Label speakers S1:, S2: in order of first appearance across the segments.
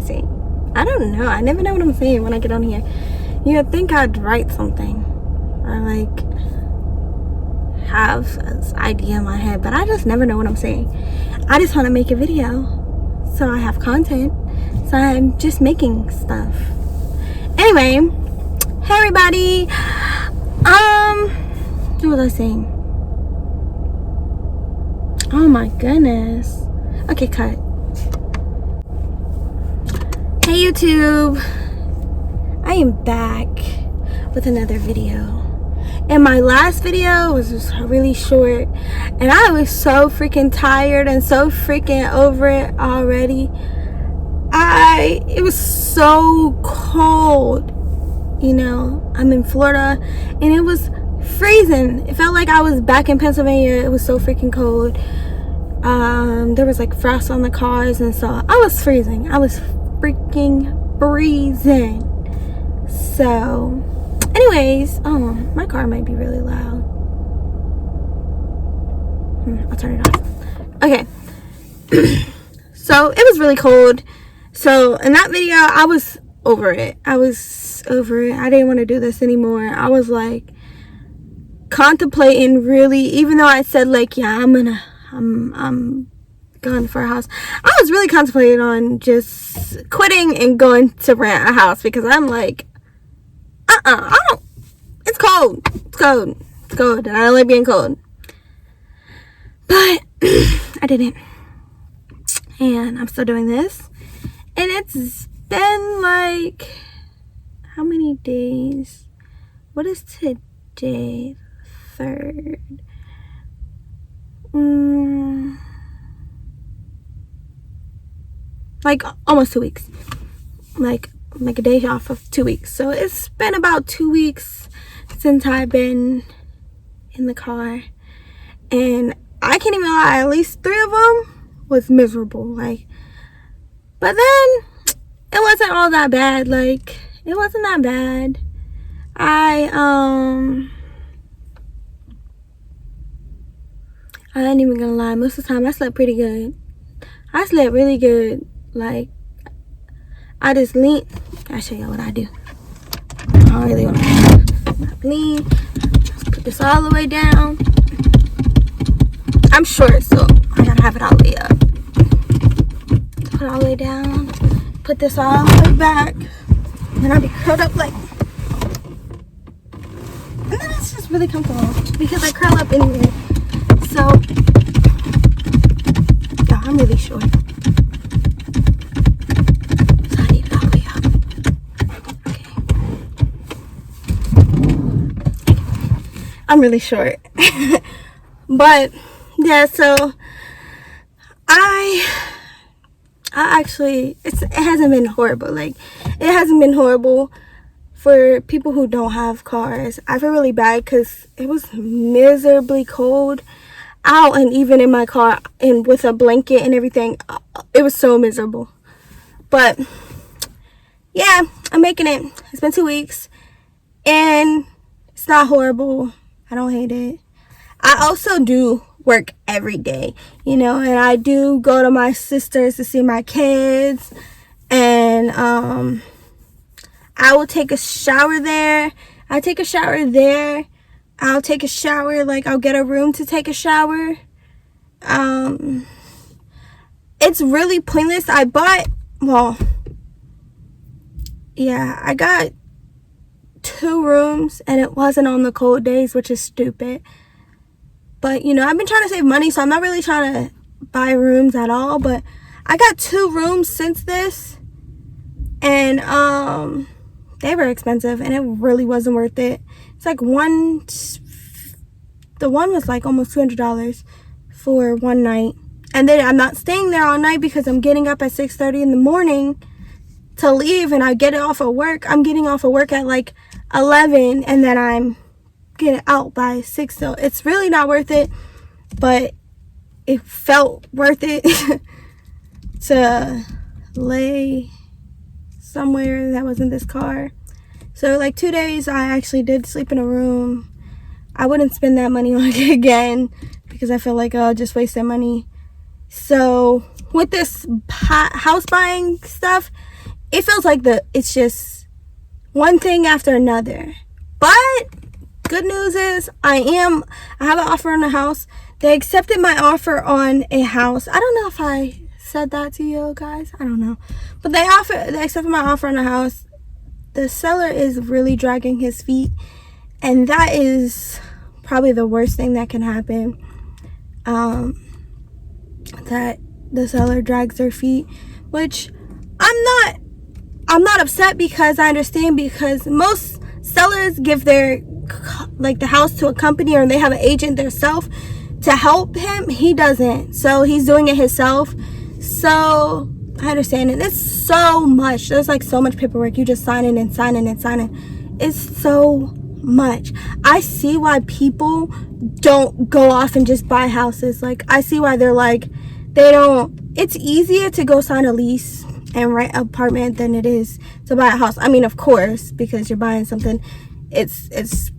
S1: saying? I don't know. I never know what I'm saying when I get on here. You'd think I'd write something or like have an idea in my head, but I just never know what I'm saying. I just want to make a video so I have content, so I'm just making stuff. Anyway, hey everybody. What was I saying? Oh my goodness. Okay, cut. Hey YouTube, I am back with another video. And my last video was just really short, and I was so freaking tired and so freaking over it already. It was so cold. You know, I'm in Florida and it was freezing. It felt like I was back in Pennsylvania. It was so freaking cold. There was like frost on the cars, and so I was freezing. I was freaking freezing. So anyways, my car might be really loud. I'll turn it off. Okay. So it was really cold. So in that video, I was over it. I didn't want to do this anymore. I was like contemplating, really, even though I said like, yeah, I'm going for a house. I was really contemplating on just quitting and going to rent a house, because I'm like, it's cold, and I don't like being cold. But I didn't, and I'm still doing this, and it's been like, how many days? What is today? 3rd. Like almost 2 weeks. Like a day off of 2 weeks. So it's been about 2 weeks since I've been in the car, and I can't even lie, at least 3 of them was miserable. Like, but then it wasn't all that bad. Like, it wasn't that bad. I ain't even gonna lie, most of the time I slept pretty good. I slept really good. Like, I just lean. I'll show you what I do. I don't really want to lean. Just put this all the way down. I'm short, so I gotta have it all the way up. Put it all the way down. Put this all the way back. And I'll be curled up like. And then it's just really comfortable because I curl up anyway. So, yeah, I'm really short. So I need it all the way up. Okay. I'm really short. But, yeah, so I actually, it hasn't been horrible. Like, it hasn't been horrible for people who don't have cars. I feel really bad because it was miserably cold out, and even in my car and with a blanket and everything, it was so miserable. But yeah, I'm making it. It's been 2 weeks and it's not horrible. I don't hate it. I also do work every day, you know, and I do go to my sister's to see my kids, and I will take a shower there. I take a shower there. I'll take a shower, like I'll get a room to take a shower. It's really pointless. I got 2 rooms, and it wasn't on the cold days, which is stupid. But, you know, I've been trying to save money, so I'm not really trying to buy rooms at all. But I got 2 rooms since this, and they were expensive, and it really wasn't worth it. It's like the one was like almost $200 for one night. And then I'm not staying there all night because I'm getting up at 6:30 in the morning to leave, and I get off of work. I'm getting off of work at like 11, and then I'm getting out by 6. So it's really not worth it, but it felt worth it to lay somewhere that wasn't this car. So like 2 days I actually did sleep in a room. I wouldn't spend that money on it again because I feel like I'll just waste that money. So with this house buying stuff, it feels like it's just one thing after another. But good news is I have an offer on a house. They accepted my offer on a house. I don't know if I said that to you guys. I don't know. But they accepted my offer on a house. The seller is really dragging his feet, and that is probably the worst thing that can happen. That the seller drags their feet, which I'm not upset, because I understand, because most sellers give their the house to a company, or they have an agent themselves to help him. He doesn't, so he's doing it himself. So I understand it. It's so much. There's like so much paperwork. You just signing and signing and signing. It's so much. I see why people don't go off and just buy houses. Like, I see why they're like, they don't. It's easier to go sign a lease and rent an apartment than it is to buy a house. I mean, of course, because you're buying something, it's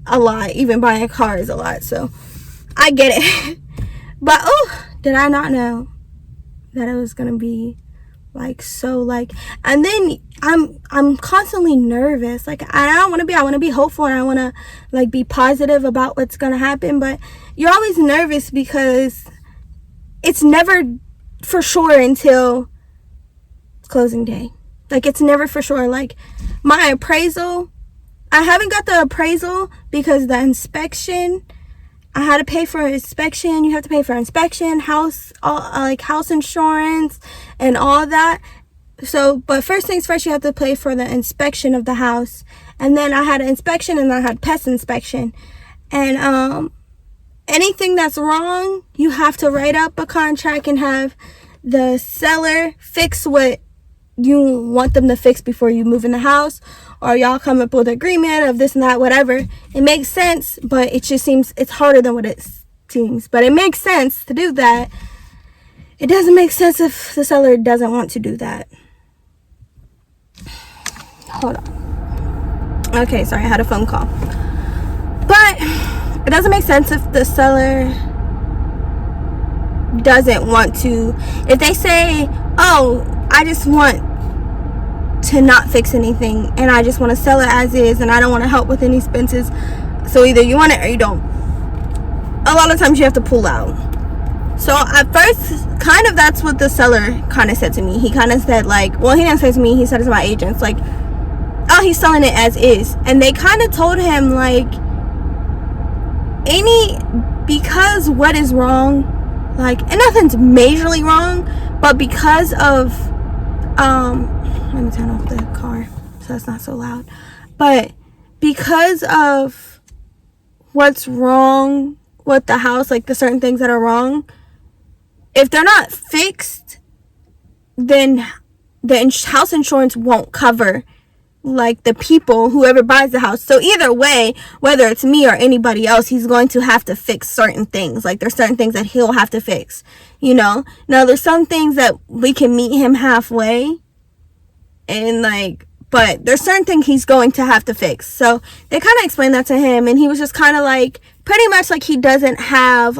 S1: a lot. Even buying a car is a lot. So I get it. But did I not know that it was gonna be like so like, and then I'm constantly nervous. Like, I want to be hopeful, and I want to like be positive about what's gonna happen, but you're always nervous because it's never for sure until closing day. Like, it's never for sure. Like, my appraisal, I haven't got the appraisal because the inspection, I had to pay for inspection. You have to pay for inspection, house insurance and all that. So, but first things first, you have to pay for the inspection of the house. And then I had an inspection, and I had pest inspection. And anything that's wrong, you have to write up a contract and have the seller fix what you want them to fix before you move in the house, or y'all come up with an agreement of this and that, whatever. It makes sense, but it just seems it's harder than what it seems. But it makes sense to do that. It doesn't make sense if the seller doesn't want to do that. Hold on. Okay, sorry, I had a phone call. But it doesn't make sense if the seller doesn't want to. If they say, oh, I just want to not fix anything, and I just want to sell it as is, and I don't want to help with any expenses, so either you want it or you don't. A lot of times you have to pull out. So at first, kind of that's what the seller kind of said to me. He kind of said like, well, he didn't say to me, he said it to my agents, like, oh, he's selling it as is. And they kind of told him like, because what is wrong, like, and nothing's majorly wrong, but because of let me turn off the car so it's not so loud. But because of what's wrong with the house, like the certain things that are wrong, if they're not fixed, then the house insurance won't cover like the people, whoever buys the house. So either way, whether it's me or anybody else, he's going to have to fix certain things. Like, there's certain things that he'll have to fix, you know. Now there's some things that we can meet him halfway, and like, but there's certain things he's going to have to fix. So they kind of explained that to him, and he was just kind of like, pretty much like, he doesn't have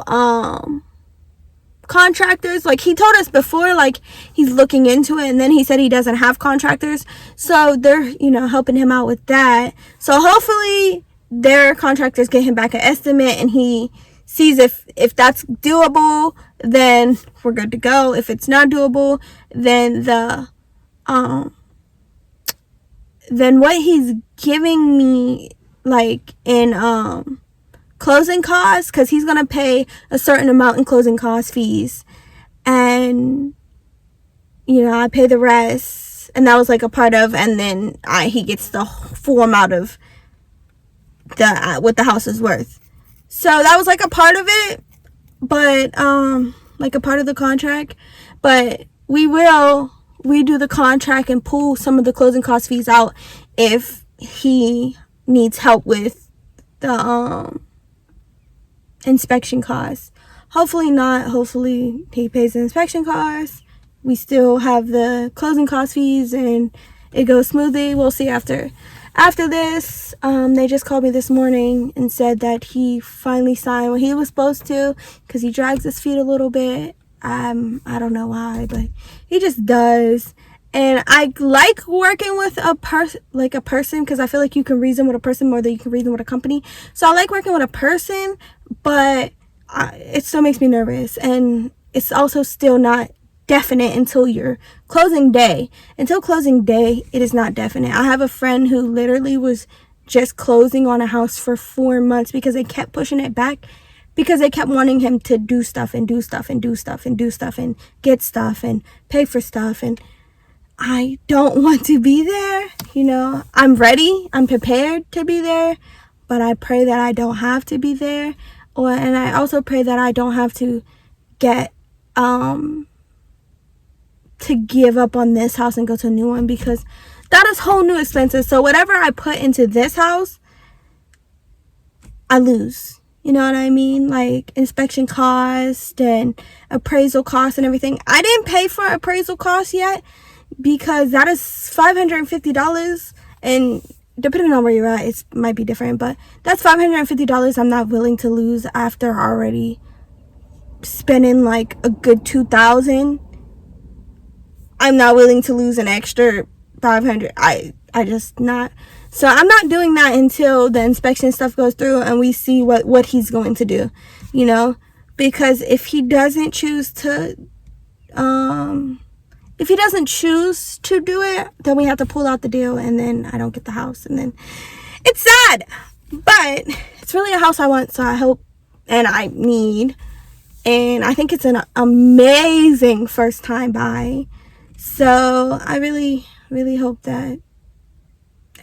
S1: contractors. Like, he told us before, like, he's looking into it, and then he said he doesn't have contractors, so they're, you know, helping him out with that. So hopefully their contractors get him back an estimate, and he sees if that's doable, then we're good to go. If it's not doable, then then what he's giving me, like, in closing costs, because he's gonna pay a certain amount in closing cost fees, and you know, I pay the rest, and that was like a part of, and then he gets the full amount of the what the house is worth. So that was like a part of it, but like a part of the contract. But we do the contract and pull some of the closing cost fees out if he needs help with the inspection costs. Hopefully not. Hopefully he pays the inspection costs. We still have the closing cost fees, and it goes smoothly. We'll see after this. They just called me this morning and said that he finally signed what he was supposed to, because he drags his feet a little bit. I don't know why, but he just does. And I like working with a person, because I feel like you can reason with a person more than you can reason with a company. So I like working with a person, but it still makes me nervous, and it's also still not definite until your closing day. Until closing day, it is not definite. I have a friend who literally was just closing on a house for 4 months because they kept pushing it back, because they kept wanting him to do stuff and do stuff and do stuff and do stuff and get stuff and pay for stuff. And I don't want to be there. I'm ready, I'm prepared to be there, but I pray that I don't have to be there. And I also pray that I don't have to get to give up on this house and go to a new one, because that is whole new expenses. So whatever I put into this house, I lose. You know what I mean? Like inspection cost and appraisal cost and everything. I didn't pay for appraisal cost yet, because that is $550, and depending on where you're at, it might be different, but that's $550 I'm not willing to lose after already spending like a good $2,000. I'm not willing to lose an extra $500. I just not. So I'm not doing that until the inspection stuff goes through and we see what he's going to do, because if he doesn't choose to do it, then we have to pull out the deal, and then I don't get the house, and then it's sad. But it's really a house I want, so I hope and I need, and I think it's an amazing first time buy. So I really, really hope that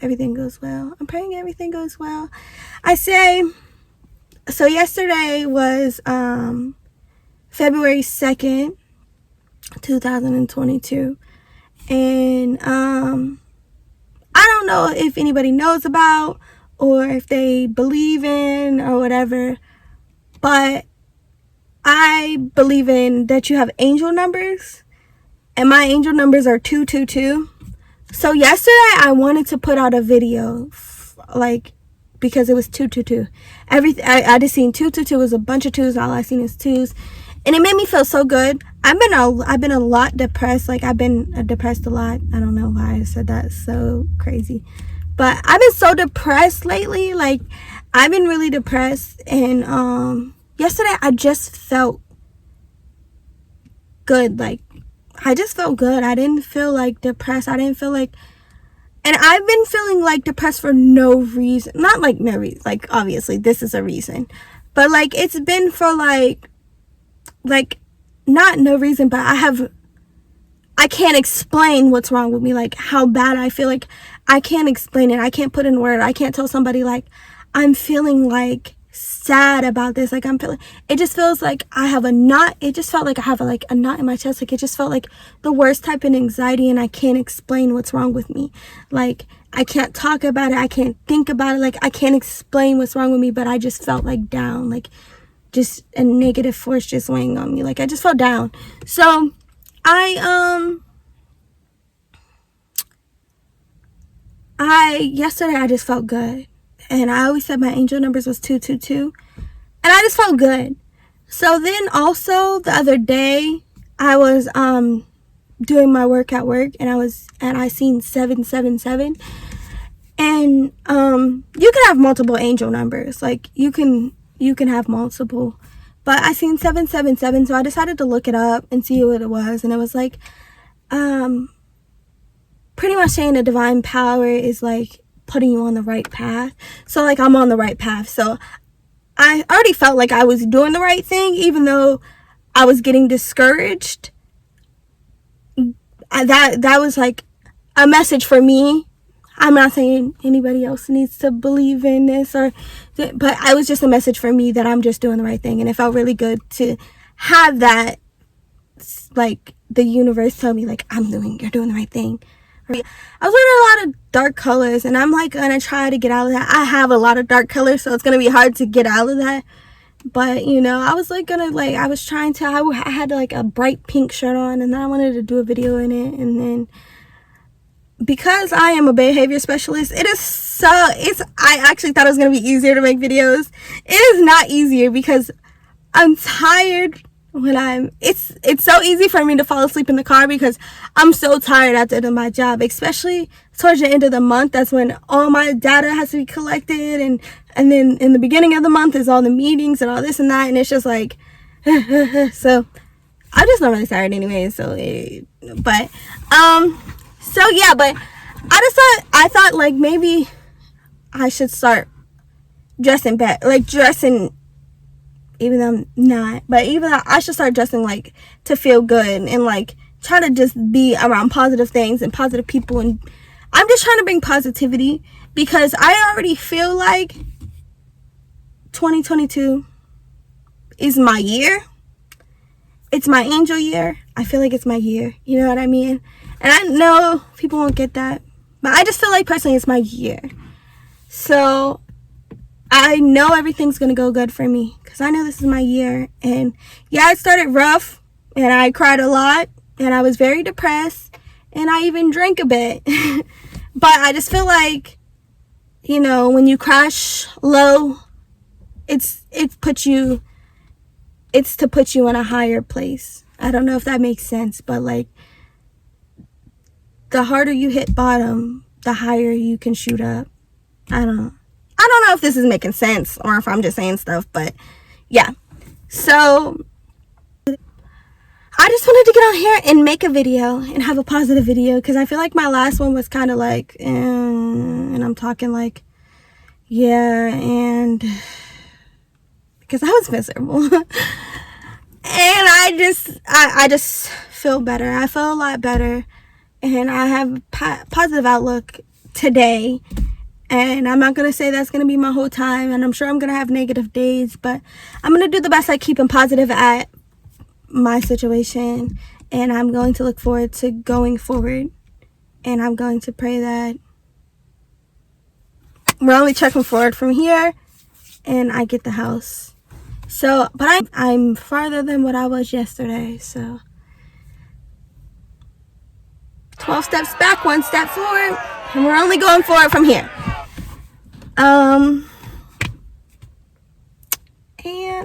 S1: everything goes well. I'm praying everything goes well. So yesterday was February 2nd, 2022, and I don't know if anybody knows about or if they believe in or whatever, but I believe in that you have angel numbers, and my angel numbers are 222. So yesterday I wanted to put out a video because it was 222. I just seen 222 was a bunch of twos, and all I seen is twos. And it made me feel so good. I've been a lot depressed. Like, I've been depressed a lot. I don't know why I said that. So crazy. But I've been so depressed lately. Like, I've been really depressed. And yesterday I just felt good. Like, I just felt good. I didn't feel like depressed. I didn't feel like... And I've been feeling like depressed for no reason. Not like no reason. Like, obviously, this is a reason. But, like, it's been for like not no reason, but I can't explain what's wrong with me, like how bad I feel. Like, I can't explain it. I can't put in word. I can't tell somebody like I'm feeling like sad about this. Like, it just feels like I have a knot. It just felt like I have a knot in my chest. Like, it just felt like the worst type of anxiety, and I can't explain what's wrong with me. Like, I can't talk about it. I can't think about it. Like, I can't explain what's wrong with me, but I just felt like down, like just a negative force just weighing on me. Like, I just felt down. So yesterday I just felt good, and I always said my angel numbers was 222, and I just felt good. So then also the other day I was doing my work at work, and I seen 777, and you can have multiple angel numbers. Like, you can have multiple, but I seen 777, so I decided to look it up and see what it was, and it was like pretty much saying the divine power is like putting you on the right path. So, like, I'm on the right path. So I already felt like I was doing the right thing, even though I was getting discouraged. That was like a message for me. I'm not saying anybody else needs to believe in this, but it was just a message for me that I'm just doing the right thing. And it felt really good to have that, like, the universe tell me, like, you're doing the right thing. I was wearing a lot of dark colors, and I'm like gonna try to get out of that. I have a lot of dark colors, so it's gonna be hard to get out of that. But, I was like I had like a bright pink shirt on, and then I wanted to do a video in it. And then, because I am a behavior specialist, I actually thought it was gonna be easier to make videos. It is not easier, because I'm tired when it's so easy for me to fall asleep in the car because I'm so tired at the end of my job, especially towards the end of the month. That's when all my data has to be collected, and then in the beginning of the month is all the meetings and all this and that, and it's just like so I'm just not really tired anyway. So but I thought like maybe I should start dressing better, like dressing, even though I'm not, but even though I should start dressing like to feel good and like try to just be around positive things and positive people. And I'm just trying to bring positivity because I already feel like 2022 is my year. It's my angel year. I feel like it's my year. You know what I mean? And I know people won't get that, but I just feel like personally it's my year. So I know everything's going to go good for me because I know this is my year. And yeah, it started rough and I cried a lot and I was very depressed and I even drank a bit. But I just feel like, you know, when you crash low, it's to put you in a higher place. I don't know if that makes sense, but like the harder you hit bottom, the higher you can shoot up. I don't know if this is making sense or if I'm just saying stuff, but yeah. So I just wanted to get on here and make a video and have a positive video because I feel like my last one was kind of like, and I'm talking like, yeah, and because I was miserable. And I just feel better. I feel a lot better. And I have a positive outlook today. And I'm not going to say that's going to be my whole time. And I'm sure I'm going to have negative days. But I'm going to do the best at keeping positive at my situation. And I'm going to look forward to going forward. And I'm going to pray that we're only checking forward from here. And I get the house. So, but I'm farther than what I was yesterday. So 12 steps back, 1 step forward. And we're only going forward from here. And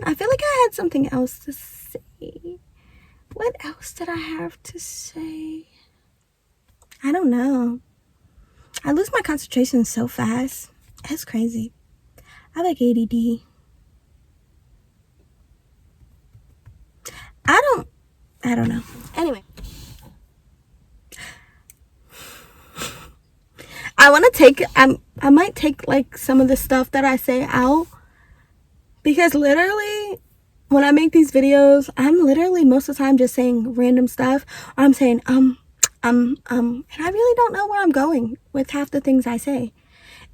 S1: I feel like I had something else to say. What else did I have to say? I don't know. I lose my concentration so fast. It's crazy. I like ADD. I don't know. Anyway. I might take like some of the stuff that I say out because literally when I make these videos, I'm literally most of the time just saying random stuff. Or I'm saying and I really don't know where I'm going with half the things I say.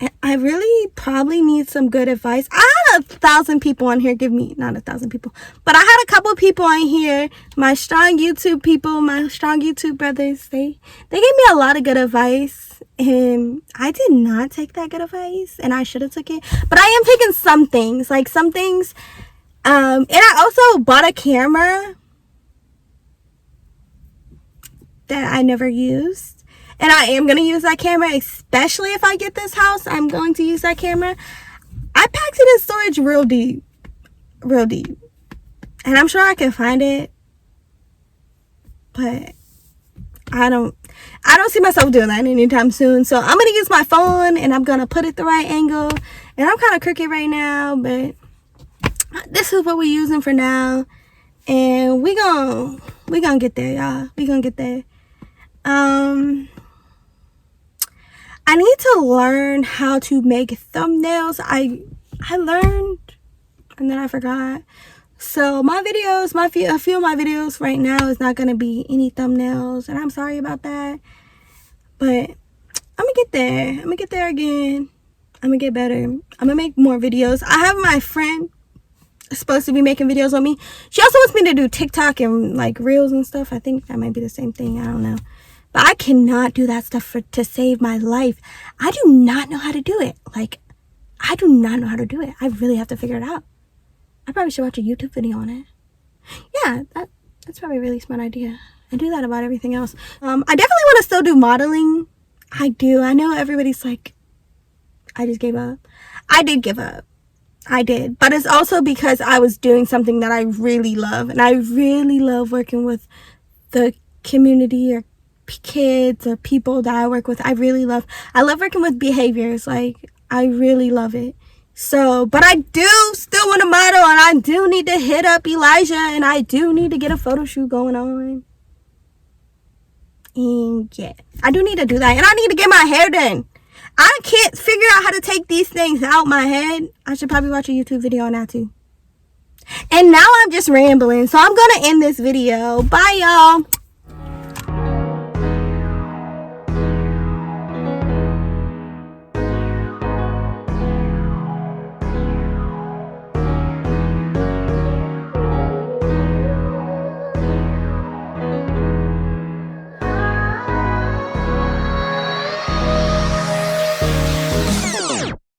S1: And I really probably need some good advice. I had 1,000 people on here not 1,000 people, but I had a couple people on here, my strong YouTube people, my strong YouTube brothers. They gave me a lot of good advice, and I did not take that good advice, and I should have took it. But I am taking some things, and I also bought a camera that I never used. And I am going to use that camera, especially if I get this house. I'm going to use that camera. I packed it in storage real deep. And I'm sure I can find it. But I don't see myself doing that anytime soon. So I'm going to use my phone and I'm going to put it the right angle. And I'm kind of crooked right now, but this is what we're using for now. And we gonna get there, y'all. We gonna get there. I need to learn how to make thumbnails. I learned and then I forgot. So my videos, a few of my videos right now is not going to be any thumbnails. And I'm sorry about that. But I'm going to get there. I'm going to get there again. I'm going to get better. I'm going to make more videos. I have my friend supposed to be making videos on me. She also wants me to do TikTok and like reels and stuff. I think that might be the same thing. I don't know. But I cannot do that stuff to save my life. I do not know how to do it. I do not know how to do it. I really have to figure it out. I probably should watch a YouTube video on it. Yeah, that's probably a really smart idea. I do that about everything else. I definitely want to still do modeling. I do. I know everybody's like, I just gave up. I did give up. I did. But it's also because I was doing something that I really love. And I really love working with the community or kids or people that I work with. I love working with behaviors. Like, I really love it. So, but I do still want to model, and I do need to hit up Elijah, and I do need to get a photo shoot going on. And yeah, I do need to do that. And I need to get my hair done. I can't figure out how to take these things out my head. I should probably watch a YouTube video on that too. And now I'm just rambling, so I'm gonna end this video. Bye, y'all.